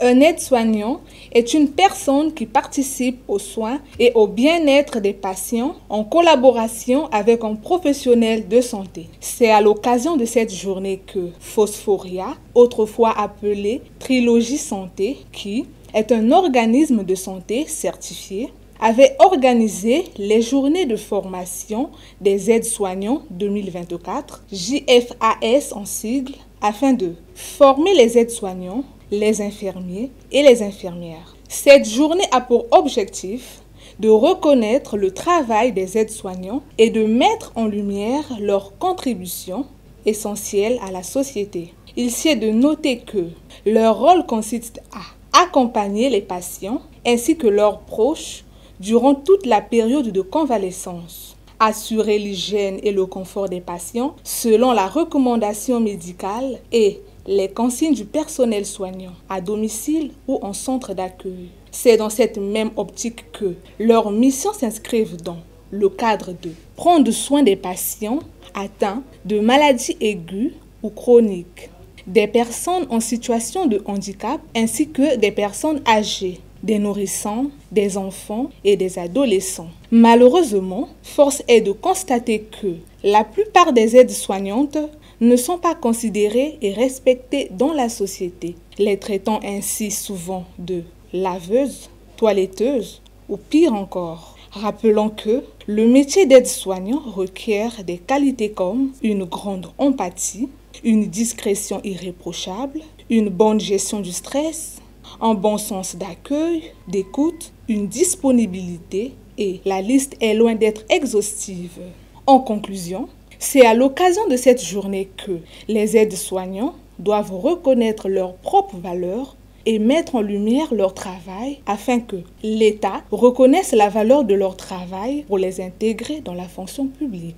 Un aide-soignant est une personne qui participe aux soins et au bien-être des patients en collaboration avec un professionnel de santé. C'est à l'occasion de cette journée que Phosphoria, autrefois appelée Trilogie Santé, qui est un organisme de santé certifié, avait organisé les journées de formation des aides-soignants 2024, JFAS en sigle, afin de former les aides-soignants, les infirmiers et les infirmières. Cette journée a pour objectif de reconnaître le travail des aides-soignants et de mettre en lumière leur contribution essentielle à la société. Il sied de noter que leur rôle consiste à accompagner les patients ainsi que leurs proches durant toute la période de convalescence, assurer l'hygiène et le confort des patients selon la recommandation médicale et les consignes du personnel soignant à domicile ou en centre d'accueil. C'est dans cette même optique que leurs missions s'inscrivent dans le cadre de prendre soin des patients atteints de maladies aiguës ou chroniques, des personnes en situation de handicap ainsi que des personnes âgées, des nourrissons, des enfants et des adolescents. Malheureusement, force est de constater que la plupart des aides-soignantes ne sont pas considérées et respectées dans la société, les traitant ainsi souvent de laveuses, toiletteuses ou pire encore. Rappelons que le métier d'aide-soignant requiert des qualités comme une grande empathie, une discrétion irréprochable, une bonne gestion du stress, un bon sens d'accueil, d'écoute, une disponibilité et la liste est loin d'être exhaustive. En conclusion, c'est à l'occasion de cette journée que les aides-soignants doivent reconnaître leurs propres valeurs et mettre en lumière leur travail afin que l'État reconnaisse la valeur de leur travail pour les intégrer dans la fonction publique.